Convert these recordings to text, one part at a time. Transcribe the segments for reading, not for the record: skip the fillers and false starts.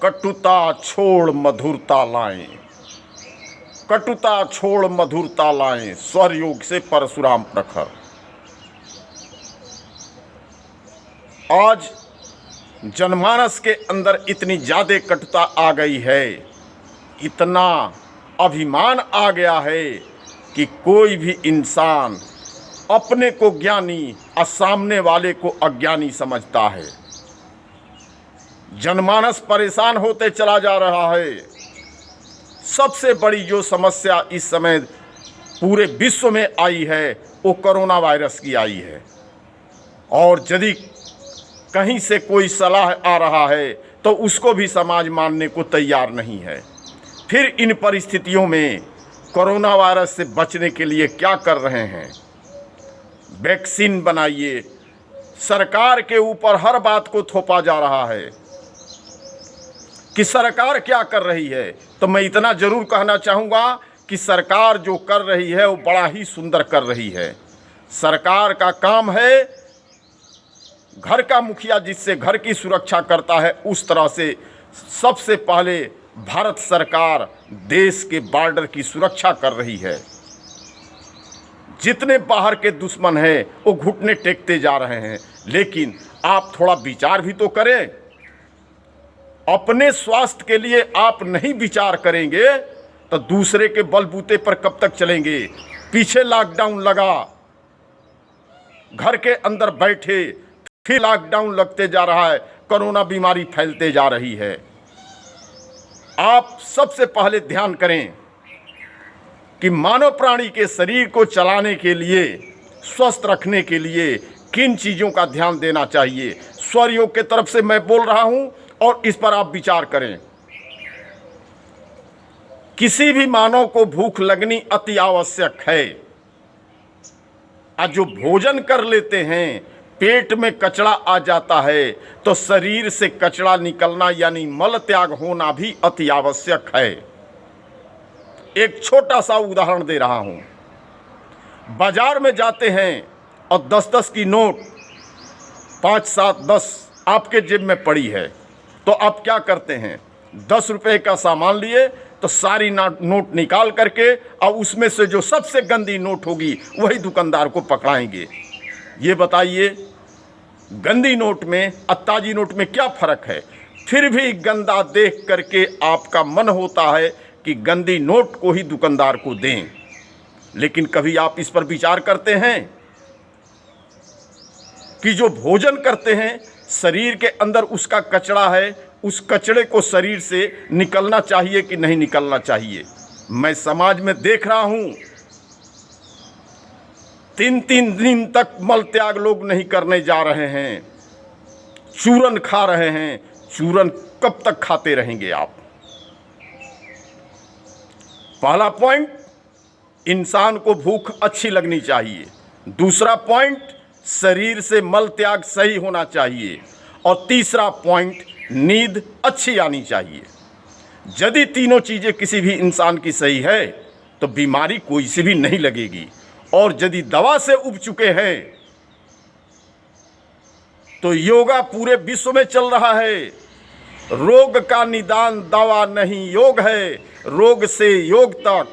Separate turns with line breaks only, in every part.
कटुता छोड़ मधुरता लाएं, कटुता छोड़ मधुरता लाएं, स्वर योग से परशुराम प्रखर। आज जनमानस के अंदर इतनी ज़्यादा कटुता आ गई है, इतना अभिमान आ गया है कि कोई भी इंसान अपने को ज्ञानी और सामने वाले को अज्ञानी समझता है। जनमानस परेशान होते चला जा रहा है। सबसे बड़ी जो समस्या इस समय पूरे विश्व में आई है वो कोरोना वायरस की आई है, और यदि कहीं से कोई सलाह आ रहा है तो उसको भी समाज मानने को तैयार नहीं है। फिर इन परिस्थितियों में कोरोना वायरस से बचने के लिए क्या कर रहे हैं? वैक्सीन बनाइए। सरकार के ऊपर हर बात को थोपा जा रहा है कि सरकार क्या कर रही है, तो मैं इतना ज़रूर कहना चाहूँगा कि सरकार जो कर रही है वो बड़ा ही सुंदर कर रही है। सरकार का काम है, घर का मुखिया जिससे घर की सुरक्षा करता है उस तरह से सबसे पहले भारत सरकार देश के बॉर्डर की सुरक्षा कर रही है। जितने बाहर के दुश्मन हैं वो घुटने टेकते जा रहे हैं, लेकिन आप थोड़ा विचार भी तो करें। अपने स्वास्थ्य के लिए आप नहीं विचार करेंगे तो दूसरे के बलबूते पर कब तक चलेंगे? पीछे लॉकडाउन लगा, घर के अंदर बैठे, फिर लॉकडाउन लगते जा रहा है, कोरोना बीमारी फैलते जा रही है। आप सबसे पहले ध्यान करें कि मानव प्राणी के शरीर को चलाने के लिए, स्वस्थ रखने के लिए किन चीज़ों का ध्यान देना चाहिए। स्वर योग के तरफ से मैं बोल रहा हूं और इस पर आप विचार करें। किसी भी मानव को भूख लगनी अति आवश्यक है। आज जो भोजन कर लेते हैं, पेट में कचरा आ जाता है तो शरीर से कचरा निकलना यानी मल त्याग होना भी अति आवश्यक है। एक छोटा सा उदाहरण दे रहा हूं। बाजार में जाते हैं और 10-10 की नोट, 5, 7, 10 आपके जेब में पड़ी है, तो आप क्या करते हैं? 10 रुपए का सामान लिए तो सारी नोट निकाल करके और उसमें से जो सबसे गंदी नोट होगी वही दुकानदार को पकड़ाएंगे। ये बताइए, गंदी नोट में और ताजी नोट में क्या फ़र्क है? फिर भी गंदा देख करके आपका मन होता है कि गंदी नोट को ही दुकानदार को दें। लेकिन कभी आप इस पर विचार करते हैं कि जो भोजन करते हैं शरीर के अंदर उसका कचरा है, उस कचरे को शरीर से निकलना चाहिए कि नहीं निकलना चाहिए? मैं समाज में देख रहा हूँ 3-3 दिन तक मल त्याग लोग नहीं करने जा रहे हैं, चूरन खा रहे हैं। चूरन कब तक खाते रहेंगे आप? पहला पॉइंट, इंसान को भूख अच्छी लगनी चाहिए। दूसरा पॉइंट, शरीर से मल त्याग सही होना चाहिए। और तीसरा पॉइंट, नींद अच्छी आनी चाहिए। यदि तीनों चीज़ें किसी भी इंसान की सही है तो बीमारी कोई सी भी नहीं लगेगी। और यदि दवा से उब चुके हैं तो योगा पूरे विश्व में चल रहा है। रोग का निदान दवा नहीं योग है, रोग से योग तक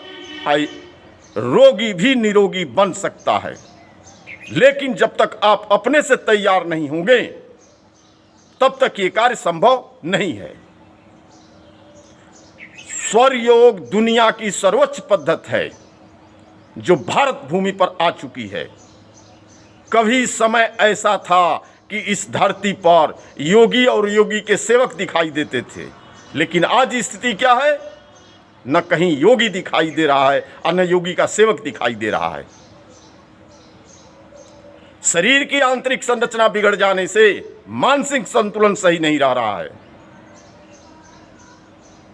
रोगी भी निरोगी बन सकता है। लेकिन जब तक आप अपने से तैयार नहीं होंगे तब तक ये कार्य संभव नहीं है। स्वर योग दुनिया की सर्वोच्च पद्धति है जो भारत भूमि पर आ चुकी है। कभी समय ऐसा था कि इस धरती पर योगी और योगी के सेवक दिखाई देते थे, लेकिन आज स्थिति क्या है? न कहीं योगी दिखाई दे रहा है और न योगी का सेवक दिखाई दे रहा है। शरीर की आंतरिक संरचना बिगड़ जाने से मानसिक संतुलन सही नहीं रह रहा है।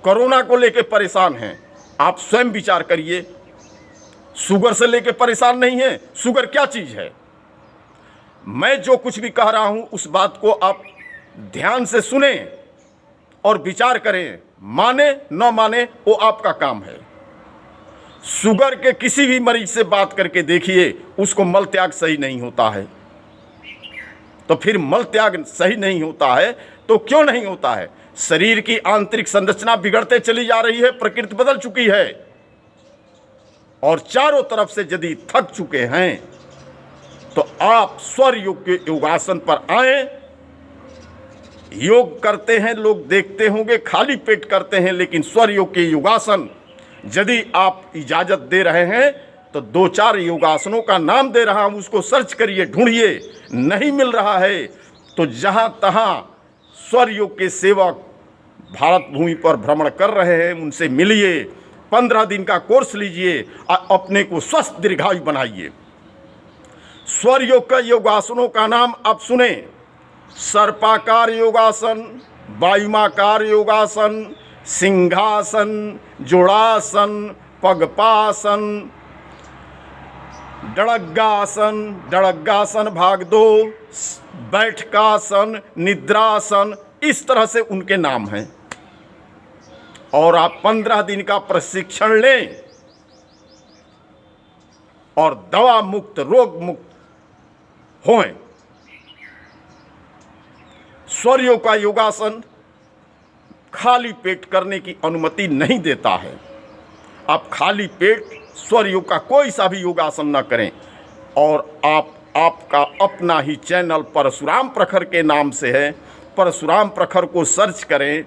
कोरोना को लेकर परेशान हैं, आप स्वयं विचार करिए। शुगर से लेकर परेशान नहीं है? शुगर क्या चीज़ है? मैं जो कुछ भी कह रहा हूं उस बात को आप ध्यान से सुने और विचार करें। माने न माने वो आपका काम है। शुगर के किसी भी मरीज से बात करके देखिए, उसको मल त्याग सही नहीं होता है। तो फिर मल त्याग सही नहीं होता है तो क्यों नहीं होता है? शरीर की आंतरिक संरचना बिगड़ते चली जा रही है, प्रकृति बदल चुकी है और चारों तरफ से यदि थक चुके हैं तो आप स्वर योग के योगासन पर आए। योग करते हैं लोग, देखते होंगे खाली पेट करते हैं, लेकिन स्वर योग के योगासन यदि आप इजाजत दे रहे हैं तो 2-4 योगासनों का नाम दे रहा हूं, उसको सर्च करिए, ढूंढिए। नहीं मिल रहा है तो जहां तहां स्वर योग के सेवक भारत भूमि पर भ्रमण कर रहे हैं, उनसे मिलिए, 15 दिन का कोर्स लीजिए और अपने को स्वस्थ दीर्घायु बनाइए। स्वर योग का योगासनों का आप सुने, सर्पाकार योगासन, वायुमाकार योगासन, सिंहासन, जोड़ासन, पगपासन, डड़ग्गासन, डड़ग्गासन भाग 2, बैठकासन, निद्रासन, इस तरह से उनके नाम हैं। और आप 15 दिन का प्रशिक्षण लें और दवा मुक्त, रोग मुक्त हों। स्वर योग का योगासन खाली पेट करने की अनुमति नहीं देता है। आप खाली पेट स्वर योग का कोई सा भी योगासन न करें। और आपका अपना ही चैनल परशुराम प्रखर के नाम से है, परशुराम प्रखर को सर्च करें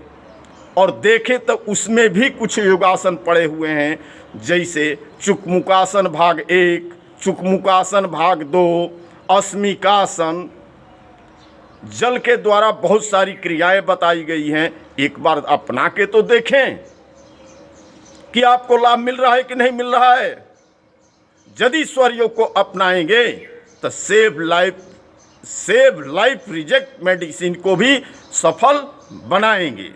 और देखें तो उसमें भी कुछ योगासन पड़े हुए हैं, जैसे चुकमुकासन भाग 1, चुकमुकासन भाग 2, अस्मिकासन। जल के द्वारा बहुत सारी क्रियाएं बताई गई हैं, एक बार अपना के तो देखें कि आपको लाभ मिल रहा है कि नहीं मिल रहा है। यदि स्वर योग को अपनाएंगे तो सेव लाइफ रिजेक्ट मेडिसिन को भी सफल बनाएंगे।